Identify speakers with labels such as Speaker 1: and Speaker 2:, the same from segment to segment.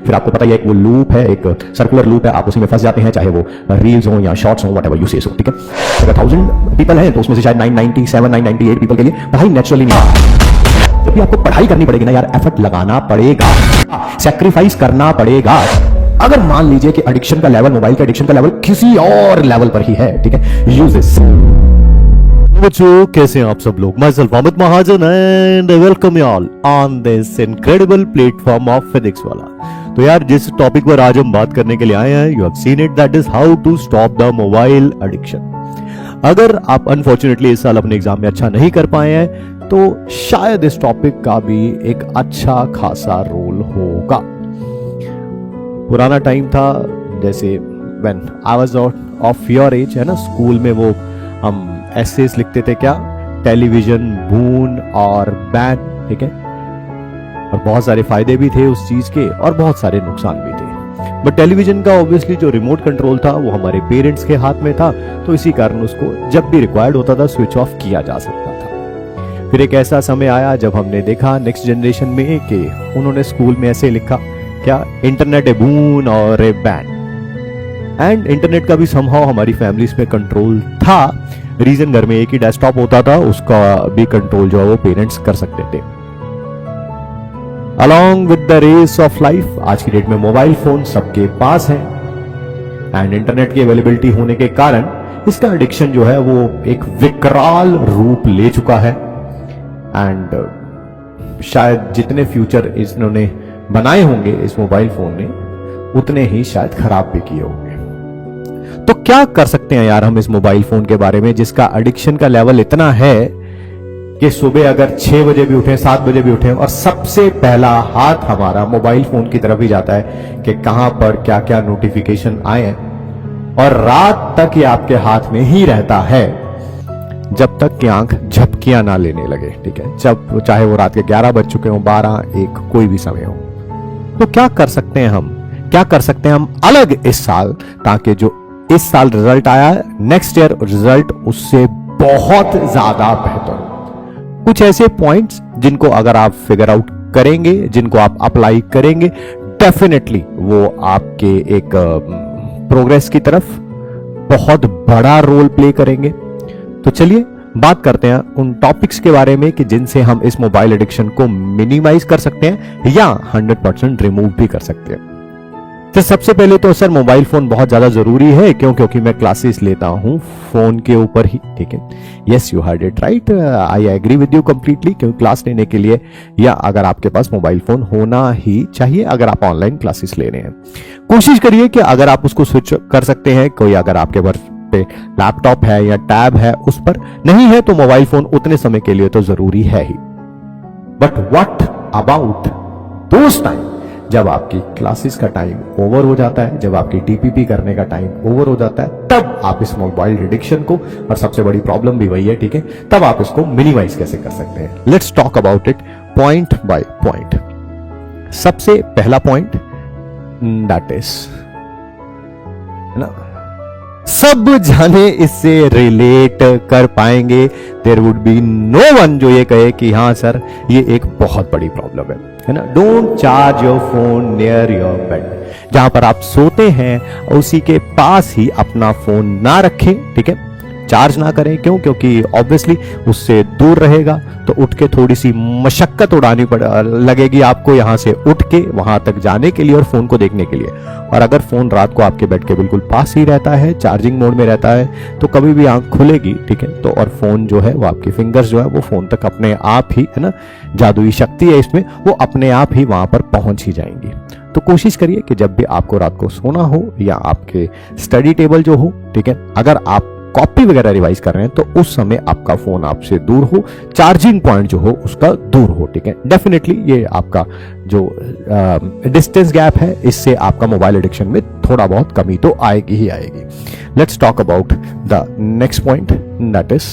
Speaker 1: फिर आपको पता ही है एक वो लूप है, एक सर्कुलर लूप है, आप उसी में फंस जाते हैं, चाहे वो रील्स हो या शॉर्ट्स हो, व्हाटएवर यू से सो, ठीक है। अगर 1000 पीपल हैं तो उसमें से शायद 997 998 पीपल के लिए पढ़ाई नेचुरली नहीं है। जब भी आपको पढ़ाई करनी पड़ेगी ना यार, एफर्ट लगाना पड़ेगा, सैक्रिफाइस करना पड़ेगा। अगर मान लीजिए कि एडिक्शन का लेवल, मोबाइल के एडिक्शन का लेवल किसी और लेवल पर ही है, ठीक है, यूज दिस।
Speaker 2: बच्चों कैसे हैं आप सब लोग? My self Amit Mahajan and welcome you all on this incredible platform of physics वाला। तो यार जिस टॉपिक पर आज हम बात करने के लिए आए हैं, you have seen it, that is how to stop the mobile addiction. अगर आप अनफॉर्चुनेटली इस साल अपने एग्जाम में अच्छा नहीं कर पाए हैं तो शायद इस टॉपिक का भी एक अच्छा खासा रोल होगा। पुराना टाइम था, जैसे when I was of your age, है ना, स्कूल में वो हम एसेस लिखते थे, क्या, टेलीविजन, बून और बैन, ठीक है, और बहुत सारे फायदे भी थे उस चीज के और बहुत सारे नुकसान भी थे। बट टेलीविजन का ऑब्वियसली जो रिमोट कंट्रोल था वो हमारे पेरेंट्स के हाथ में था, तो इसी कारण उसको जब भी रिक्वायर्ड होता था स्विच ऑफ किया जा सकता था। फिर एक ऐसा समय आया जब हमने देखा नेक्स्ट जनरेशन में कि उन्होंने स्कूल में ऐसे लिखा, क्या, इंटरनेट ए बून और ए बैन। एंड इंटरनेट का भी समहाउ हमारी फैमिलीज में कंट्रोल था। रीजन, घर में एक ही डेस्कटॉप होता था, उसका भी कंट्रोल जो है वो पेरेंट्स कर सकते थे। Along with the race of life आज की डेट में मोबाइल फोन सबके पास है एंड इंटरनेट की अवेलेबिलिटी होने के कारण इसका एडिक्शन जो है वो एक विकराल रूप ले चुका है। एंड शायद जितने फ्यूचर इन्होंने बनाए होंगे इस मोबाइल फोन ने, उतने ही शायद खराब भी किए होंगे। तो क्या कर सकते हैं यार हम इस मोबाइल फोन के बारे में, जिसका एडिक्शन का लेवल इतना है कि सुबह अगर 6 बजे भी उठे, 7 बजे भी उठे और सबसे पहला हाथ हमारा मोबाइल फोन की तरफ ही जाता है कि कहां पर क्या क्या नोटिफिकेशन आए हैं, और रात तक ये आपके हाथ में ही रहता है जब तक कि आंख झपकियां ना लेने लगे, ठीक है, जब चाहे वो रात के 11 बज चुके हो, 12, 1, कोई भी समय हो। तो क्या कर सकते हैं हम, क्या कर सकते हैं हम अलग इस साल, ताकि जो इस साल रिजल्ट आया, नेक्स्ट ईयर रिजल्ट उससे बहुत ज्यादा बेहतर। कुछ ऐसे पॉइंट्स जिनको अगर आप फिगर आउट करेंगे, जिनको आप अप्लाई करेंगे, डेफिनेटली वो आपके एक प्रोग्रेस की तरफ बहुत बड़ा रोल प्ले करेंगे। तो चलिए बात करते हैं उन टॉपिक्स के बारे में कि जिनसे हम इस मोबाइल एडिक्शन को मिनिमाइज कर सकते हैं या 100% रिमूव भी कर सकते हैं। तो सबसे पहले तो सर मोबाइल फोन बहुत ज्यादा जरूरी है, क्यों? क्योंकि मैं क्लासेस लेता हूं फोन के ऊपर ही, ठीक है। Yes, you heard it right, I agree with you completely, क्योंकि क्लास लेने के लिए या अगर आपके पास मोबाइल फोन होना ही चाहिए अगर आप ऑनलाइन क्लासेस ले रहे हैं। कोशिश करिए कि अगर आप उसको स्विच कर सकते हैं, कोई अगर आपके पास लैपटॉप है या टैब है उस पर, नहीं है तो मोबाइल फोन उतने समय के लिए तो जरूरी है ही। But what about those time जब आपकी क्लासेस का टाइम ओवर हो जाता है, जब आपकी टीपीपी करने का टाइम ओवर हो जाता है, तब आप इस मोबाइल एडिक्शन को, और सबसे बड़ी प्रॉब्लम भी वही है, ठीक है, तब आप इसको मिनिमाइज कैसे कर सकते हैं। Let's talk about it point by point. सबसे पहला पॉइंट, दैट इज, है ना, सब जाने इससे रिलेट कर पाएंगे, there would be no one जो ये कहे कि हाँ सर ये एक बहुत बड़ी प्रॉब्लम है ना। Don't charge your phone near your bed. जहां पर आप सोते हैं उसी के पास ही अपना फोन ना रखें, ठीक है, चार्ज ना करें। क्यों? क्योंकि ऑब्वियसली उससे दूर रहेगा तो उठ के थोड़ी सी मशक्कत उड़ानी लगेगी आपको, यहां से उठ के वहां तक जाने के लिए और फोन को देखने के लिए। और अगर फोन रात को आपके बेड के बिल्कुल पास ही रहता है, चार्जिंग मोड में रहता है, तो कभी भी आंख खुलेगी, ठीक है, तो और फोन जो है वो आपकी फिंगर्स जो है वो फोन तक अपने आप ही, है ना, जादुई शक्ति है इसमें, वो अपने आप ही वहां पर पहुंच ही जाएंगी। तो कोशिश करिए कि जब भी आपको रात को सोना हो या आपके स्टडी टेबल जो हो, ठीक है, अगर आप कॉपी वगैरह रिवाइज कर रहे हैं तो उस समय आपका फोन आपसे दूर हो, चार्जिंग पॉइंट जो हो उसका दूर हो, ठीक है। डेफिनेटली ये आपका जो डिस्टेंस गैप है, इससे आपका मोबाइल एडिक्शन में थोड़ा बहुत कमी तो आएगी ही आएगी। Let's talk about the next point, that is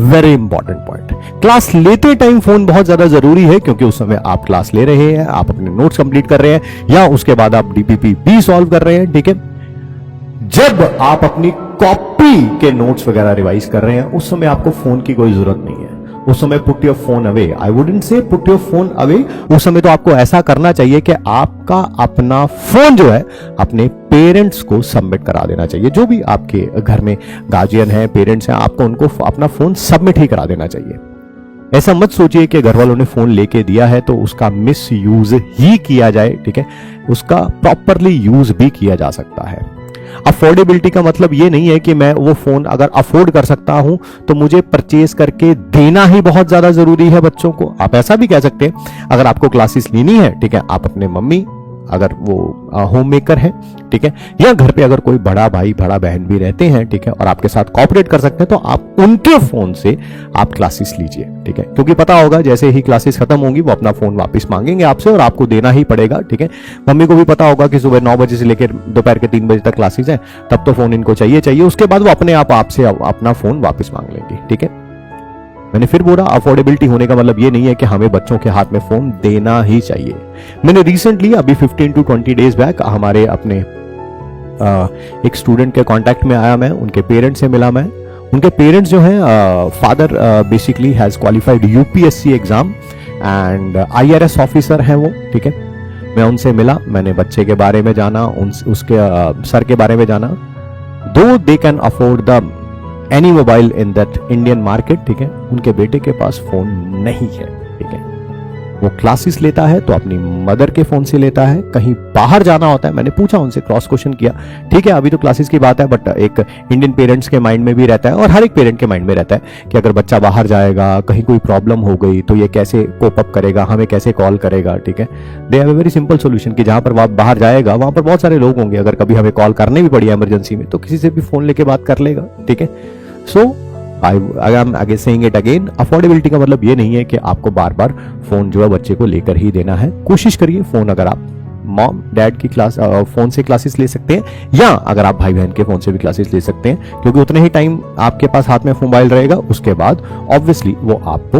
Speaker 2: very important point. Class लेते टाइम फोन बहुत ज्यादा जरूरी है, क्योंकि उस समय आप क्लास ले रहे हैं, आप अपने नोट्स कंप्लीट कर रहे हैं या उसके बाद आप डीपीपी भी सॉल्व कर रहे हैं, ठीक है। जब आप अपनी कॉपी के नोट्स वगैरह रिवाइज कर रहे हैं उस समय आपको फोन की कोई जरूरत नहीं है। उस समय put your phone away, I wouldn't say put your phone away, उस समय तो आपको ऐसा करना चाहिए कि आपका अपना फोन जो है अपने पेरेंट्स को सबमिट करा देना चाहिए। जो भी आपके घर में गार्जियन है, पेरेंट्स हैं, आपको उनको अपना फोन सबमिट ही करा देना चाहिए। ऐसा मत सोचिए कि घर वालों ने फोन लेके दिया है तो उसका मिस यूज ही किया जाए, ठीक है, उसका प्रॉपरली यूज भी किया जा सकता है। अफोर्डेबिलिटी का मतलब ये नहीं है कि मैं वो फोन अगर अफोर्ड कर सकता हूं तो मुझे परचेज करके देना ही बहुत ज्यादा जरूरी है बच्चों को। आप ऐसा भी कह सकते हैं, अगर आपको क्लासेस लेनी है, ठीक है, आप अपने मम्मी अगर वो होम मेकर है, ठीक है, या घर पे अगर कोई बड़ा भाई बड़ा बहन भी रहते हैं, ठीक है, और आपके साथ कोऑपरेट कर सकते हैं तो आप उनके फोन से आप क्लासेस लीजिए, ठीक है, क्योंकि पता होगा जैसे ही क्लासेस खत्म होंगी वो अपना फोन वापस मांगेंगे आपसे और आपको देना ही पड़ेगा, ठीक है। मम्मी को भी पता होगा कि सुबह 9 बजे से लेकर दोपहर के 3 बजे तक क्लासेस हैं, तब तो फोन इनको चाहिए, उसके बाद वो अपने आप आपसे अपना फोन वापस मांग लेंगे, ठीक है। मैंने फिर बोला, अफोर्डेबिलिटी होने का मतलब ये नहीं है कि हमें बच्चों के हाथ में फोन देना ही चाहिए। मैंने रिसेंटली अभी 15 to 20 डेज बैक हमारे अपने एक स्टूडेंट के कांटेक्ट में आया, मैं उनके पेरेंट्स से मिला। मैं उनके पेरेंट्स जो हैं, father basically has qualified UPSC exam and IRS officer हैं वो, ठीक है। मैं उनसे मिला, मैंने बच्चे के बारे में जाना, उसके सर के बारे में जाना। दो they can afford the any mobile in that Indian market, ठीक है, उनके बेटे के पास फोन नहीं है, ठीक है। वो क्लासेस लेता है तो अपनी मदर के फोन से लेता है, कहीं बाहर जाना होता है, मैंने पूछा उनसे, क्रॉस क्वेश्चन किया, ठीक है, अभी तो क्लासेस की बात है, बट एक इंडियन पेरेंट्स के माइंड में भी रहता है और हर एक पेरेंट के माइंड में रहता है कि अगर बच्चा बाहर जाएगा, कहीं कोई प्रॉब्लम हो गई तो ये कैसे कोप अप करेगा, हमें कैसे कॉल करेगा, ठीक है। They have a very simple solution कि जहां पर वो बाहर जाएगा वहां पर बहुत सारे लोग होंगे, अगर कभी हमें कॉल करने भी पड़ी इमरजेंसी में तो किसी से भी फोन लेके बात कर लेगा, ठीक है। सो आई एम आगे सेइंग इट अगेन, अफोर्डेबिलिटी का मतलब ये नहीं है कि आपको बार बार फोन जो है बच्चे को लेकर ही देना है। कोशिश करिए फोन अगर आप मॉम डैड की क्लास फोन से क्लासेस ले सकते हैं, या अगर आप भाई बहन के फोन से भी क्लासेस ले सकते हैं, क्योंकि उतने ही टाइम आपके पास हाथ में मोबाइल रहेगा, उसके बाद ऑब्वियसली वो आपको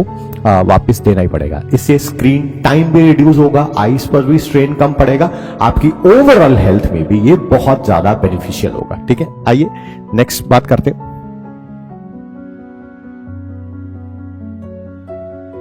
Speaker 2: वापस देना ही पड़ेगा। इससे स्क्रीन टाइम भी रिड्यूस होगा, आईज पर भी स्ट्रेन कम पड़ेगा, आपकी ओवरऑल हेल्थ में भी ये बहुत ज्यादा बेनिफिशियल होगा, ठीक है। आइए नेक्स्ट बात करते हैं।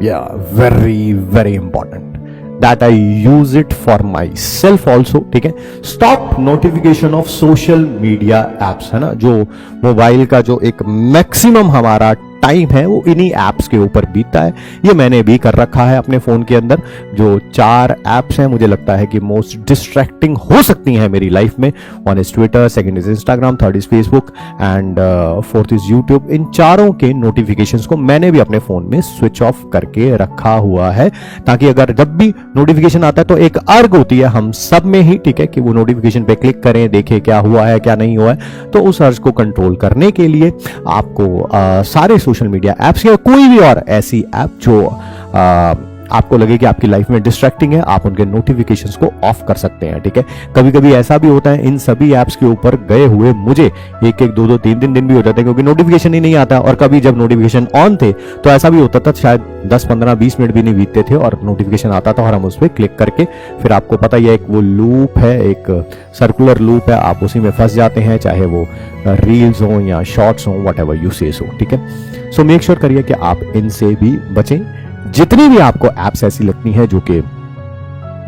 Speaker 2: Yeah, very important that I use it for myself also, ठीक है। Stop notification of social media apps, है ना, जो मोबाइल का जो एक मैक्सिमम हमारा टाइम है वो इन्हीं एप्स के ऊपर बीतता है। ये मैंने भी कर रखा है अपने फोन के अंदर। जो 4 एप्स हैं मुझे लगता है कि मोस्ट डिस्ट्रैक्टिंग हो सकती हैं मेरी लाइफ में। 1 is Twitter, 2nd is Instagram, 3rd is Facebook and 4th is YouTube. इन चारों के नोटिफिकेशंस को मैंने भी अपने फोन में स्विच ऑफ करके रखा हुआ है, ताकि अगर जब भी नोटिफिकेशन आता है तो एक अर्ग होती है हम सब में ही, ठीक है, कि वो नोटिफिकेशन पे क्लिक करें, देखें क्या हुआ है क्या नहीं हुआ है। तो उस अर्ज को कंट्रोल करने के लिए आपको सारे सोशल मीडिया ऐप्स या कोई भी और ऐसी ऐप जो आपको लगे कि आपकी लाइफ में डिस्ट्रैक्टिंग है, आप उनके नोटिफिकेशंस को ऑफ कर सकते हैं, ठीक है। कभी कभी ऐसा भी होता है इन सभी ऐप्स के ऊपर गए हुए मुझे 1-1, 2-2, 3-3 दिन भी हो जाते हैं, क्योंकि नोटिफिकेशन ही नहीं आता। और कभी जब नोटिफिकेशन ऑन थे तो ऐसा भी होता था शायद 10, 15, 20 मिनट भी नहीं बीतते थे और नोटिफिकेशन आता था और हम उस पर क्लिक करके फिर आपको पता ही है एक वो लूप है, एक सर्कुलर लूप है, आप उसी में फंस जाते हैं, चाहे वो रील्स हो या शॉर्ट्स हो, व्हाटएवर यू से सो, ठीक है। सो मेक श्योर करिए कि आप इनसे भी बचें। जितनी भी आपको एप्स ऐसी लगती हैं जो कि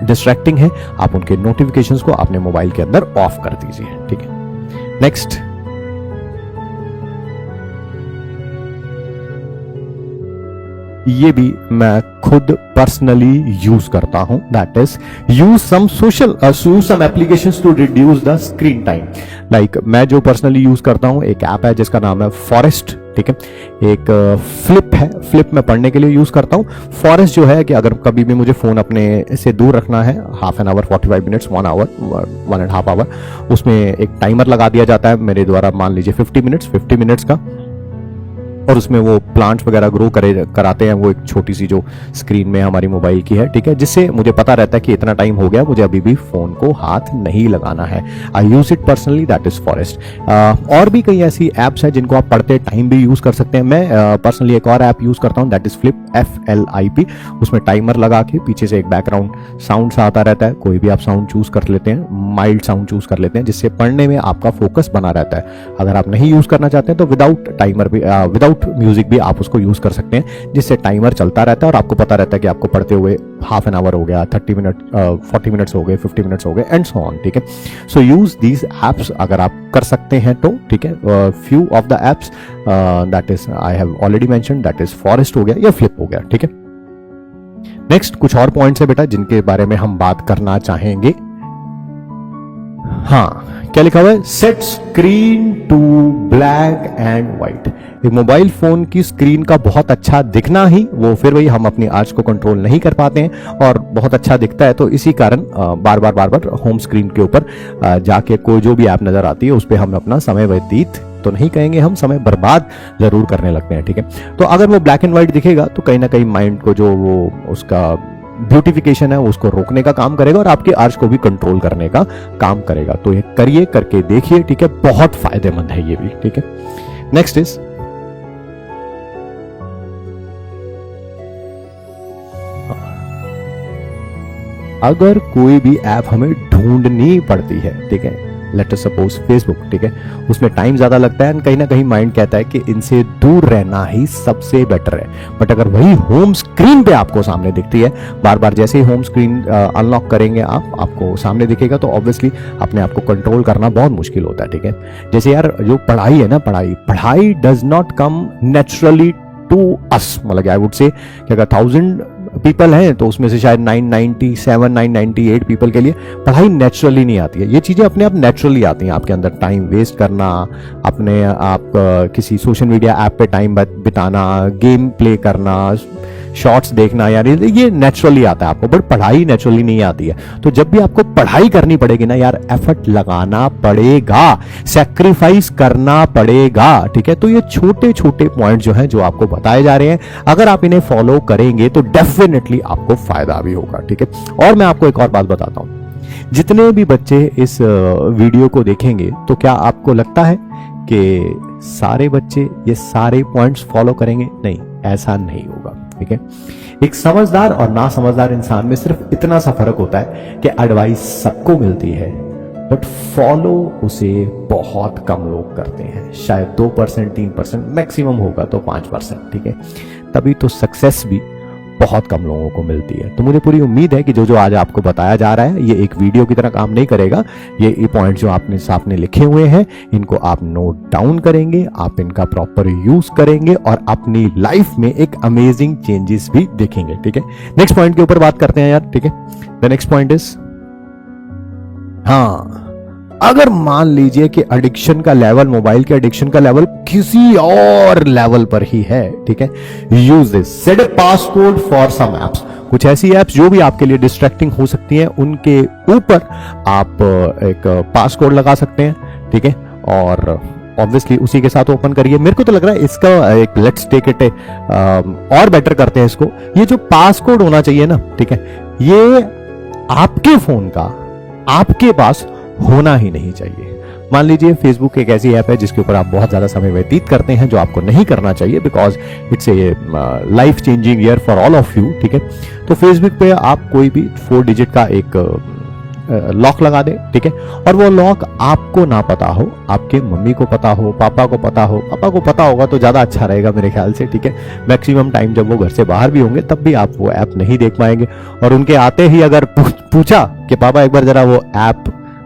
Speaker 2: डिस्ट्रैक्टिंग है, आप उनके नोटिफिकेशंस को अपने मोबाइल के अंदर ऑफ कर दीजिए, ठीक है। नेक्स्ट, ये भी मैं खुद पर्सनली यूज करता हूं, that is use some applications to reduce the screen time. Like मैं जो पर्सनली यूज करता हूं, एक ऐप है जिसका नाम है फॉरेस्ट, ठीक है। एक फ्लिप है, फ्लिप मैं पढ़ने के लिए यूज करता हूं। फॉरेस्ट जो है कि अगर कभी भी मुझे फोन अपने से दूर रखना है, half an hour, 45 minutes, 1 hour, 1.5 hour, उसमें एक टाइमर लगा दिया जाता है मेरे द्वारा, मान लीजिए 50 मिनट्स का, और उसमें वो प्लांट्स वगैरह ग्रो कराते हैं, वो एक छोटी सी जो स्क्रीन में हमारी मोबाइल की है, ठीक है, जिससे मुझे पता रहता है कि इतना टाइम हो गया, मुझे अभी भी फोन को हाथ नहीं लगाना है। I use it personally, that is forest. और भी कई ऐसी एप्स हैं जिनको आप पढ़ते टाइम भी यूज कर सकते हैं। मैं पर्सनली एक और ऐप यूज करता हूँ, दैट इज फ्लिप, FLIP। उसमें टाइमर लगा के पीछे से एक बैकग्राउंड साउंड सा आता रहता है, कोई भी आप साउंड चूज कर लेते हैं, माइल्ड साउंड चूज कर लेते हैं, जिससे पढ़ने में आपका फोकस बना रहता है। अगर आप नहीं यूज करना चाहते हैं तो विदाउट टाइमर भी, विदाउट
Speaker 1: विदाउट म्यूजिक भी आप उसको यूज कर सकते हैं, जिससे टाइमर चलता रहता है और आपको पता रहता है कि आपको पढ़ते हुए हाफ एन आवर हो गया, 30 मिनट, 40 मिनट्स हो गए, 50 मिनट्स हो गए एंड सो ऑन। ठीक है, सो यूज दीज एप्स अगर आप कर सकते हैं तो। ठीक है, few of the apps that is I have already mentioned, that is forest हो गया या फ्लिप हो गया। ठीक है, नेक्स्ट कुछ और पॉइंट्स है बेटा जिनके बारे में हम बात करना चाहेंगे। हाँ, क्या लिखा हुआ है? Set screen to black and white. एक मोबाइल फोन की स्क्रीन का बहुत अच्छा दिखना ही, वो फिर वही हम अपनी आंच को कंट्रोल नहीं कर पाते हैं और बहुत अच्छा दिखता है, तो इसी कारण बार बार होम स्क्रीन के ऊपर जाके कोई जो भी ऐप नजर आती है उस पर हम अपना समय व्यतीत तो नहीं कहेंगे, हम समय बर्बाद जरूर करने लगते हैं। ठीक है, तो अगर वो ब्लैक एंड व्हाइट दिखेगा तो कहीं ना कहीं माइंड को जो वो उसका ब्यूटिफिकेशन है उसको रोकने का काम करेगा और आपके आर्ज को भी कंट्रोल करने का काम करेगा। तो ये करिए, करके देखिए। ठीक है, बहुत फायदेमंद है ये भी। ठीक है, नेक्स्ट इज अगर कोई भी ऐप हमें ढूंढनी पड़ती है, ठीक है, लेट अस सपोज फेसबुक, ठीक है, उसमें टाइम ज्यादा लगता है एंड कहीं ना कहीं माइंड कहता है कि इनसे दूर रहना ही सबसे बेटर है। बट अगर वही होम स्क्रीन पे आपको सामने दिखती है, बार बार जैसे ही होम स्क्रीन अनलॉक करेंगे आपको सामने दिखेगा, तो ऑब्वियसली अपने आप को कंट्रोल करना बहुत मुश्किल होता है। ठीक है, जैसे यार जो पढ़ाई है ना, पढ़ाई does not come naturally to us, मतलब आई वुड से कि अगर 1000 पीपल हैं तो उसमें से शायद 997 998 पीपल के लिए पढ़ाई नेचुरली नहीं आती है। ये चीजें अपने आप नेचुरली आती हैं, आपके अंदर टाइम वेस्ट करना, अपने आप किसी सोशल मीडिया ऐप पे टाइम बिताना, गेम प्ले करना, शॉर्ट्स देखना, यार ये नेचुरली आता है आपको, बट पढ़ाई नेचुरली नहीं आती है। तो जब भी आपको पढ़ाई करनी पड़ेगी ना यार, एफर्ट लगाना पड़ेगा, सैक्रिफाइस करना पड़ेगा। ठीक है, तो ये छोटे छोटे पॉइंट जो हैं, जो आपको बताए जा रहे हैं, अगर आप इन्हें फॉलो करेंगे तो डेफिनेटली आपको फायदा भी होगा। ठीक है, और मैं आपको एक और बात बताता हूं, जितने भी बच्चे इस वीडियो को देखेंगे तो क्या आपको लगता है कि सारे बच्चे ये सारे पॉइंट्स फॉलो करेंगे? नहीं, ऐसा नहीं होगा। ठीक है, एक समझदार और ना समझदार इंसान में सिर्फ इतना सा फर्क होता है कि एडवाइस सबको मिलती है, बट फॉलो उसे बहुत कम लोग करते हैं। शायद 2% 3% मैक्सिमम होगा तो 5%। ठीक है, तभी तो सक्सेस भी बहुत कम लोगों को मिलती है। तो मुझे पूरी उम्मीद है कि जो आज आपको बताया जा रहा है ये एक वीडियो की तरह काम नहीं करेगा। ये पॉइंट जो आपने सामने लिखे हुए हैं, इनको आप नोट डाउन करेंगे, आप इनका प्रॉपर यूज करेंगे और अपनी लाइफ में एक अमेजिंग चेंजेस भी देखेंगे। ठीक है, नेक्स्ट पॉइंट के ऊपर बात करते हैं यार। ठीक है, द नेक्स्ट पॉइंट इज, हाँ, अगर मान लीजिए कि एडिक्शन का लेवल, मोबाइल के एडिक्शन का लेवल किसी और लेवल पर ही है, ठीक है, use this, set a passcode for some apps. कुछ ऐसी एप्स जो भी आपके लिए डिस्ट्रैक्टिंग हो सकती हैं, उनके ऊपर आप एक पासकोड लगा सकते हैं। ठीक है, और ऑब्वियसली उसी के साथ ओपन करिए। मेरे को तो लग रहा है इसका एक लेट्स टेक इट और बेटर करते हैं इसको। ये जो पासकोड होना चाहिए ना, ठीक है, ये आपके फोन का आपके पास होना ही नहीं चाहिए। मान लीजिए फेसबुक एक ऐसी ऐप है जिसके ऊपर आप बहुत ज्यादा समय व्यतीत करते हैं, जो आपको नहीं करना चाहिए, because it's a life changing year for all of you. ठीक है, तो फेसबुक पे आप कोई भी 4 डिजिट का एक लॉक लगा दे। ठीक है, और वो लॉक आपको ना पता हो, आपके मम्मी को पता हो, पापा को पता हो। पापा को पता होगा तो ज्यादा अच्छा रहेगा मेरे ख्याल से। ठीक है, मैक्सिमम टाइम जब वो घर से बाहर भी होंगे तब भी आप वो ऐप नहीं देख पाएंगे, और उनके आते ही अगर पूछा कि पापा एक बार जरा वो ऐप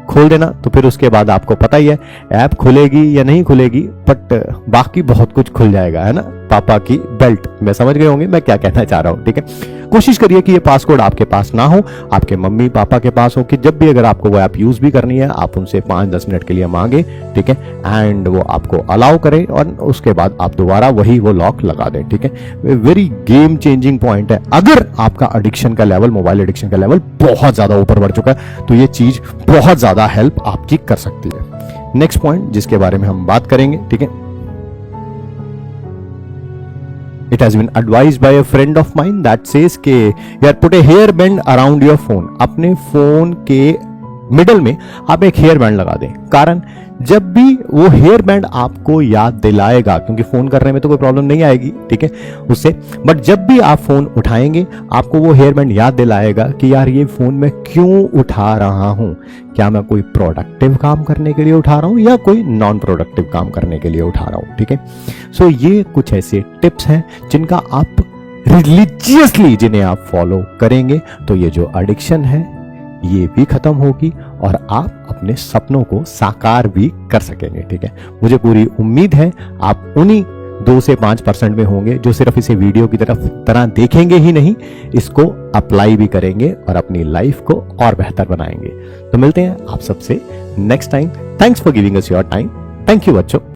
Speaker 1: खोल देना, तो फिर उसके बाद आपको पता ही है ऐप खुलेगी या नहीं खुलेगी, बट बाकी बहुत कुछ खुल जाएगा, है ना। पापा की बेल्ट, मैं समझ गए होंगे मैं क्या कहना चाह रहा हूं। ठीक है, कोशिश करिए कि ये पासकोड आपके पास ना हो, आपके मम्मी पापा के पास हो, कि जब भी अगर आपको वो ऐप यूज भी करनी है आप उनसे 5-10 मिनट के लिए मांगे। ठीक है, एंड वो आपको अलाउ करें और उसके बाद आप दोबारा वही वो लॉक लगा दें। ठीक है, वेरी गेम चेंजिंग पॉइंट है। अगर आपका एडिक्शन का लेवल, मोबाइल एडिक्शन का लेवल बहुत ज्यादा ऊपर बढ़ चुका है, तो ये चीज बहुत ज्यादा हेल्प आपकी कर सकती है। नेक्स्ट पॉइंट जिसके बारे में हम बात करेंगे, ठीक है, It has been advised by a friend of mine that says कि यार put a hair band around your phone। अपने फोन के
Speaker 2: मिडल में आप एक हेयर बैंड लगा दें। कारण जब भी वो हेयर बैंड आपको याद दिलाएगा, क्योंकि फोन करने में तो कोई प्रॉब्लम नहीं आएगी, ठीक है उससे, बट जब भी आप फोन उठाएंगे आपको वो हेयर बैंड याद दिलाएगा कि यार ये फोन मैं क्यों उठा रहा हूं, क्या मैं कोई प्रोडक्टिव काम करने के लिए उठा रहा हूं या कोई नॉन प्रोडक्टिव काम करने के लिए उठा रहा हूं, ठीक है। सो ये कुछ ऐसे टिप्स हैं जिनका आप रिलीजियसली जिन्हें आप फॉलो करेंगे तो ये जो एडिक्शन है ये भी खत्म होगी और आप अपने सपनों को साकार भी कर सकेंगे, ठीक है। मुझे पूरी उम्मीद है आप उन्हीं 2 से 5% में होंगे जो सिर्फ इसे वीडियो की तरह देखेंगे ही नहीं, इसको अप्लाई भी करेंगे और अपनी लाइफ को और बेहतर बनाएंगे। तो मिलते हैं आप सबसे next time. Thanks for giving us your time. Thank you बच्चों।